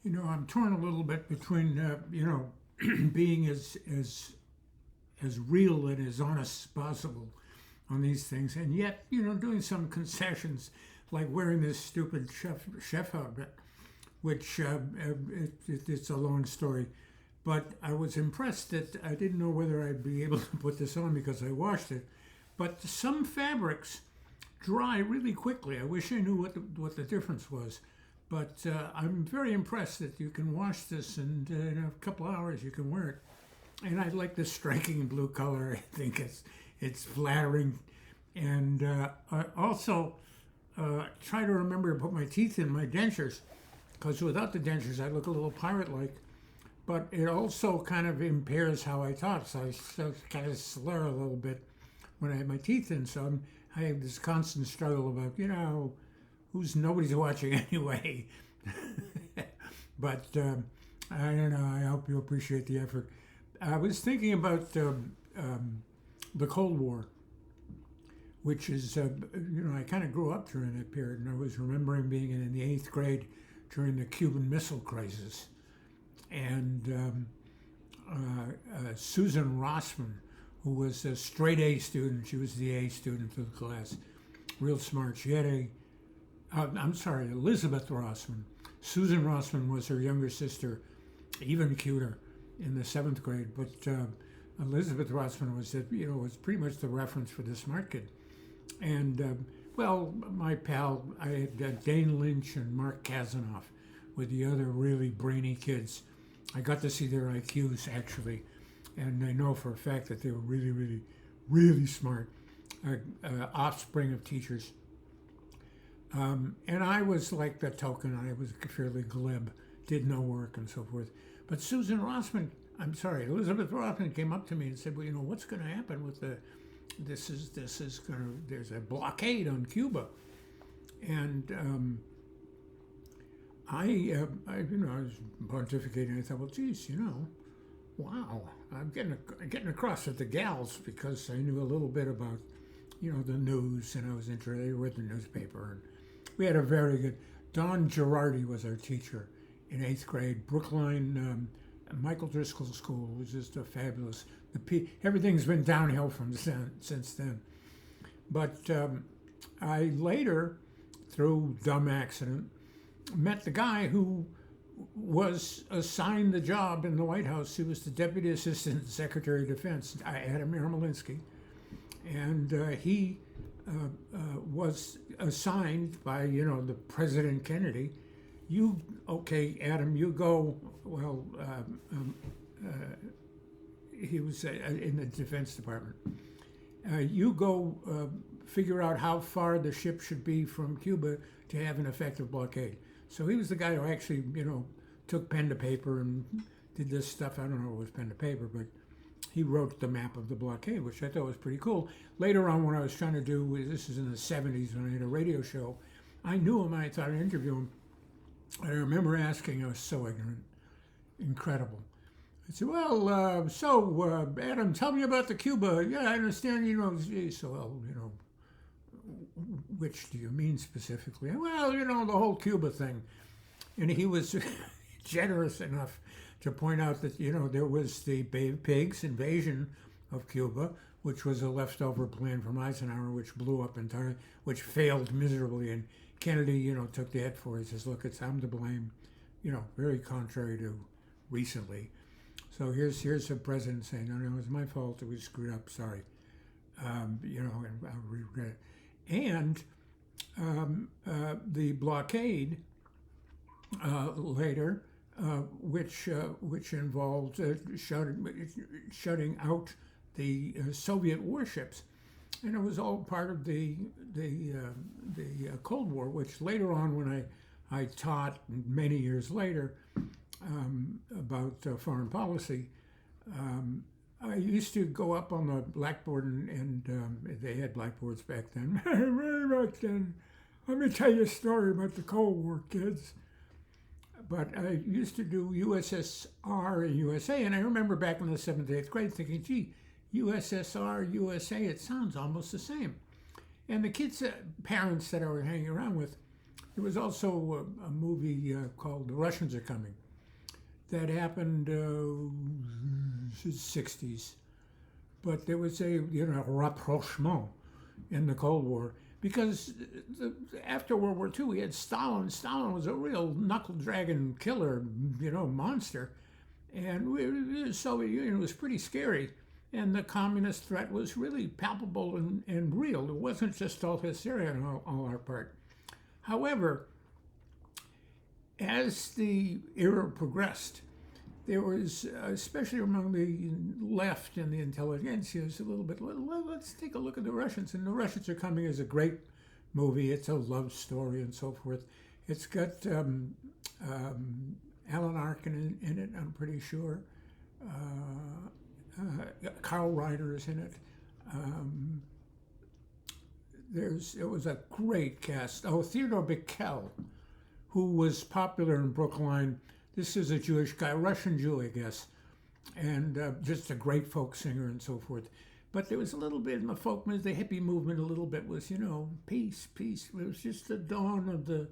I'm torn a little bit between, being as real and as honest as possible on these things, and yet, doing some concessions, like wearing this stupid chef habit, which it's a long story. But I was impressed that I didn't know whether I'd be able to put this on because I washed it. But some fabrics dry really quickly. I wish I knew what the difference was. But I'm very impressed that you can wash this and in a couple hours you can wear it. And I like the striking blue color. I think it's flattering. And I also try to remember to put my teeth in my dentures, because without the dentures I look a little pirate-like. But it also kind of impairs how I talk, so I kind of slur a little bit when I have my teeth in. So I have this constant struggle about, nobody's watching anyway. But I don't know. I hope you appreciate the effort. I was thinking about the Cold War, which is, I kind of grew up during that period, and I was remembering being in the 8th grade during the Cuban Missile Crisis. And Susan Rossman, who was a straight A student, she was the A student of the class, real smart. She had Elizabeth Rossman. Susan Rossman was her younger sister, even cuter, in the 7th grade. But Elizabeth Rossman was pretty much the reference for the smart kid. And, my pal, I had Dane Lynch and Mark Kazanoff with the other really brainy kids. I got to see their IQs, actually, and I know for a fact that they were really, really, really smart, offspring of teachers. And I was like the token. I was fairly glib, did no work and so forth. But Elizabeth Rossman came up to me and said, well, what's going to happen with there's a blockade on Cuba. And I was pontificating. I thought, well, geez, wow, I'm getting across with the gals, because I knew a little bit about, the news, and I was interested. I read the newspaper, and we had a very good. Don Girardi was our teacher in 8th grade. Brookline, Michael Driscoll School was just a fabulous. Everything's been downhill since then. But I later, through dumb accident, met the guy who was assigned the job in the White House. He was the Deputy Assistant Secretary of Defense, Adam Yarmolinsky. And he was assigned by, the President Kennedy. Adam, you go, he was in the Defense Department. You go figure out how far the ship should be from Cuba to have an effective blockade. So he was the guy who actually, took pen to paper and did this stuff. I don't know if it was pen to paper, but he wrote the map of the blockade, which I thought was pretty cool. Later on, when I was trying to this is in the 70s when I had a radio show, I knew him. I thought I'd interview him. I remember asking, I was so ignorant, incredible. I said, Adam, tell me about the Cuba. Yeah, I understand, which do you mean specifically? Well, the whole Cuba thing. And he was generous enough to point out that, there was the Bay of Pigs invasion of Cuba, which was a leftover plan from Eisenhower, which blew up entirely, which failed miserably. And Kennedy, took the hit for it. He says, look, I'm to blame, very contrary to recently. So here's the president saying, no, it was my fault. It was screwed up. Sorry. And I regret it. And the blockade later, which involved shutting out the Soviet warships, and it was all part of the Cold War. Which later on, when I taught many years later about foreign policy, I used to go up on the blackboard, and they had blackboards back then. Way back then. Let me tell you a story about the Cold War, kids. But I used to do USSR and USA, and I remember back in the 7th, 8th grade thinking, gee, USSR, USA, it sounds almost the same. And the kids' parents that I was hanging around with There was also a movie called The Russians Are Coming that happened 60s. But there was a rapprochement in the Cold War because after World War II we had Stalin. Stalin was a real knuckle dragging killer, monster, and the Soviet Union was pretty scary. And the communist threat was really palpable and real. It wasn't just all hysteria on all our part. However, as the era progressed, there was, especially among the left and the intelligentsia, a little bit, let's take a look at the Russians. And The Russians Are Coming is a great movie. It's a love story and so forth. It's got Alan Arkin in it, I'm pretty sure. Carl Reiner is in it. It was a great cast. Oh, Theodore Bickel, who was popular in Brookline. This is a Jewish guy, Russian Jew, I guess, and just a great folk singer and so forth. But there was a little bit in the folk movement, the hippie movement, a little bit was, peace, peace. It was just the dawn of the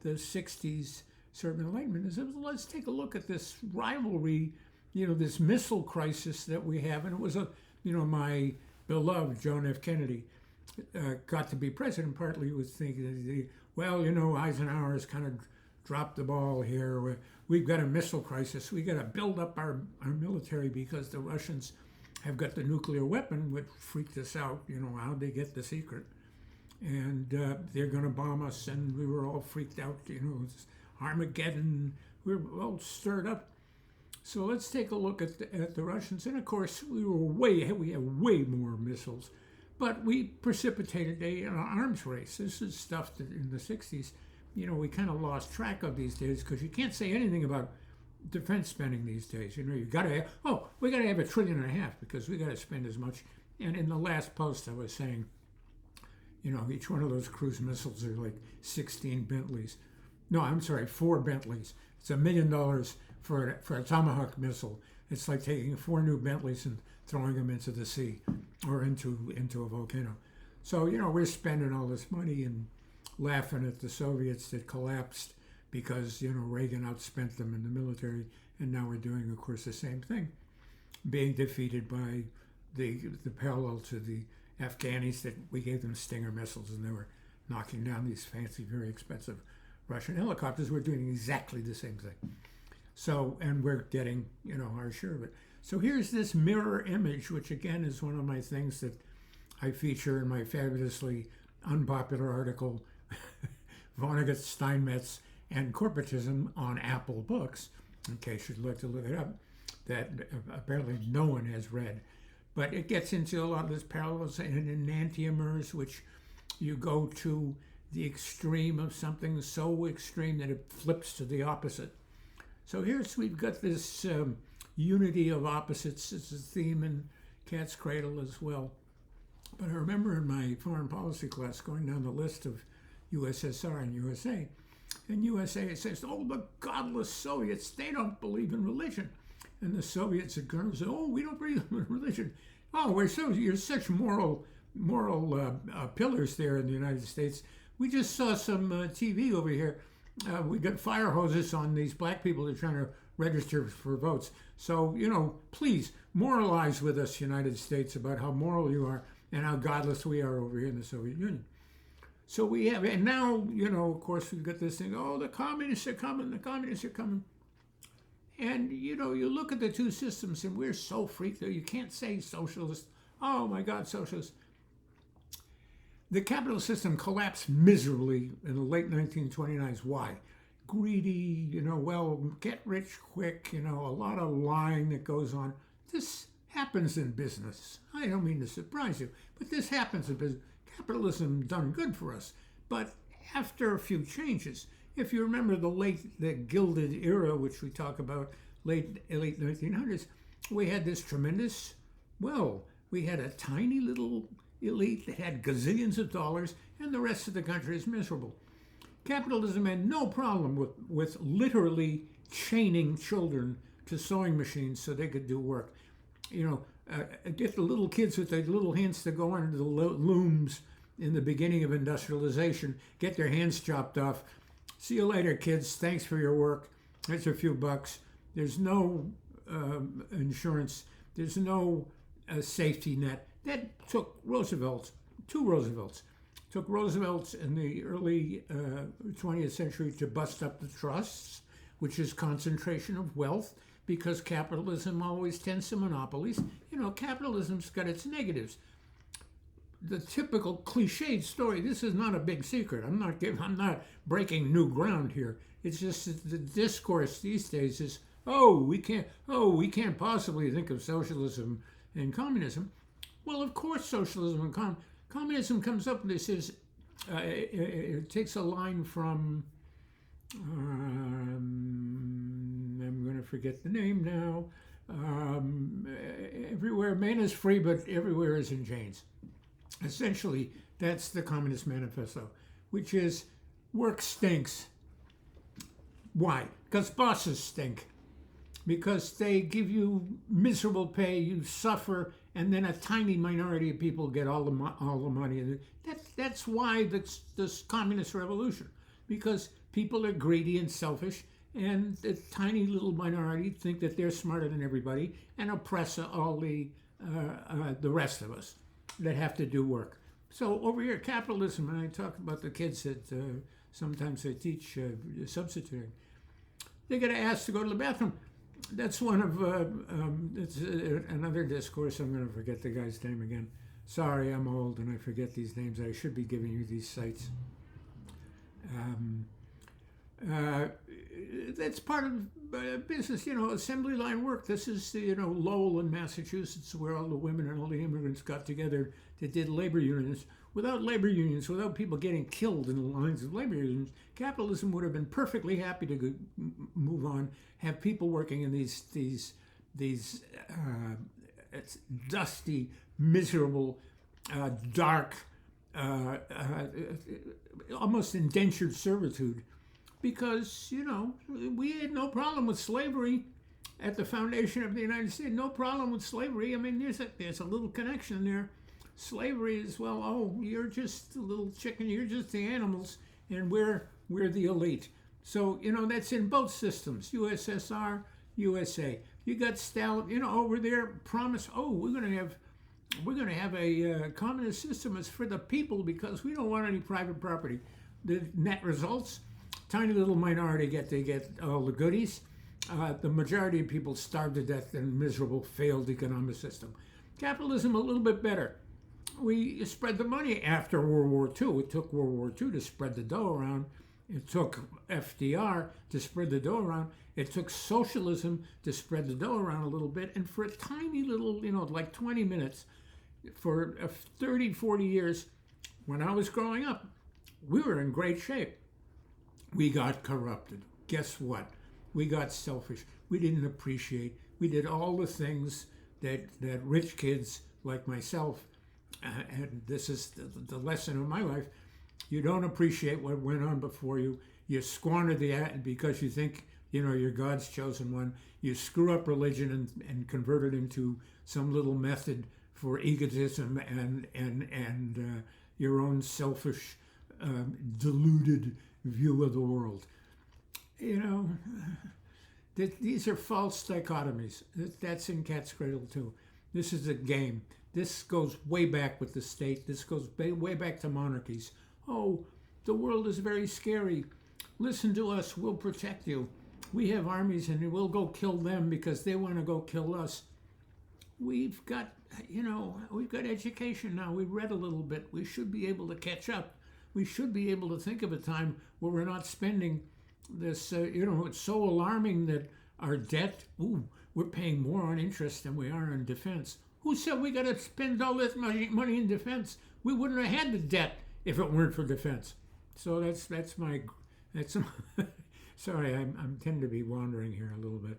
60s sort of enlightenment. So let's take a look at this rivalry, this missile crisis that we have. And it was my beloved John F. Kennedy got to be president. Partly was thinking, Eisenhower has kind of dropped the ball here. We've got a missile crisis. We've got to build up our military because the Russians have got the nuclear weapon, which freaked us out. How'd they get the secret? And they're going to bomb us. And we were all freaked out. It's Armageddon. We were all stirred up. So let's take a look at the Russians. And of course, we have way more missiles. But we precipitated an arms race. This is stuff that in the 60s, we kind of lost track of these days because you can't say anything about defense spending these days. We got to have $1.5 trillion because we got to spend as much. And in the last post, I was saying, each one of those cruise missiles are like 16 Bentleys. No, I'm sorry, 4 Bentleys. It's $1 million for a Tomahawk missile. It's like taking 4 new Bentleys and throwing them into the sea or into a volcano. So, we're spending all this money and laughing at the Soviets that collapsed because, Reagan outspent them in the military. And now we're doing, of course, the same thing, being defeated by the parallel to the Afghanis that we gave them Stinger missiles and they were knocking down these fancy, very expensive Russian helicopters. We're doing exactly the same thing. So, and we're getting, our share of it. So here's this mirror image, which again is one of my things that I feature in my fabulously unpopular article, Vonnegut, Steinmetz, and Corporatism on Apple Books, in case you'd like to look it up, that apparently no one has read. But it gets into a lot of this parallels and enantiomers, which you go to the extreme of something so extreme that it flips to the opposite. So we've got this unity of opposites. It's a theme in Cat's Cradle as well. But I remember in my foreign policy class going down the list of USSR and USA. And USA, it says, the godless Soviets, they don't believe in religion. And the Soviets at Colonel say, we don't believe in religion. You're such moral pillars there in the United States. We just saw some TV over here. We got fire hoses on these black people that are trying to register for votes. So, please moralize with us, United States, about how moral you are and how godless we are over here in the Soviet Union. So we have, and now, of course, we've got this thing, the communists are coming, And, you look at the two systems and we're so freaked out. You can't say socialist. Oh my God, socialist. The capitalist system collapsed miserably in the late 1929s. Why? Greedy, get rich quick, a lot of lying that goes on. This happens in business. I don't mean to surprise you, but this happens in business. Capitalism done good for us. But after a few changes, if you remember the Gilded Era, which we talk about, late 1900s, we had this tremendous, we had a tiny little elite that had gazillions of dollars, and the rest of the country is miserable. Capitalism had no problem with literally chaining children to sewing machines so they could do work. Get the little kids with their little hands to go under the looms in the beginning of industrialization, get their hands chopped off, See you later, kids. Thanks for your work. Here's a few bucks. There's no insurance. There's no safety net. That took Roosevelt, two Roosevelts. Took Roosevelt's in the early 20th century to bust up the trusts, which is concentration of wealth, because capitalism always tends to monopolies. You know, capitalism's got its negatives. The typical cliched story. This is not a big secret. I'm not breaking new ground here. It's just that the discourse these days is, we can't possibly think of socialism and communism. Well, of course, socialism and communism comes up, and it says it takes a line from I'm going to forget the name now. Everywhere man is free, but everywhere is in chains. Essentially, that's the Communist Manifesto, which is work stinks. Why? Because bosses stink. Because they give you miserable pay, you suffer, and then a tiny minority of people get all the money. That's why this communist revolution, because people are greedy and selfish, and the tiny little minority think that they're smarter than everybody and oppress all the rest of us that have to do work. So over here, capitalism, and I talk about the kids that sometimes I teach substituting, they get asked to go to the bathroom. That's one of it's another discourse. I'm going to forget the guy's name again. Sorry, I'm old and I forget these names. I should be giving you these sites. That's part of business, assembly line work. This is, Lowell in Massachusetts, where all the women and all the immigrants got together that did labor unions. Without labor unions, without people getting killed in the lines of labor unions, capitalism would have been perfectly happy to move on, have people working in these dusty, miserable, dark, almost indentured servitude. Because, we had no problem with slavery at the foundation of the United States. No problem with slavery. I mean, there's a little connection there. Slavery is, you're just a little chicken. You're just the animals, and we're the elite. So, that's in both systems, USSR, USA. You got Stalin, over there, promise, we're going to have a communist system. It's for the people because we don't want any private property. The net results, tiny little minority get all the goodies. The majority of people starve to death in a miserable, failed economic system. Capitalism a little bit better. We spread the money after World War II. It took World War II to spread the dough around. It took FDR to spread the dough around. It took socialism to spread the dough around a little bit. And for a tiny little, like 20 minutes, for 30, 40 years, when I was growing up, we were in great shape. We got corrupted. Guess what? We got selfish. We didn't appreciate. We did all the things that rich kids like myself, and this is the lesson of my life, you don't appreciate what went on before you. You squander because you think, you're God's chosen one. You screw up religion and convert it into some little method for egotism and your own selfish, deluded view of the world. These are false dichotomies. That's in Cat's Cradle too. This is a game. This goes way back with the state. This goes way back to monarchies. The world is very scary. Listen to us. We'll protect you. We have armies and we'll go kill them because they want to go kill us. We've got education now. We read a little bit. We should be able to catch up. We should be able to think of a time where we're not spending this, it's so alarming that our debt, we're paying more on interest than we are on defense. Who said we got to spend all this money in defense? We wouldn't have had the debt if it weren't for defense. So that's sorry, I tend to be wandering here a little bit.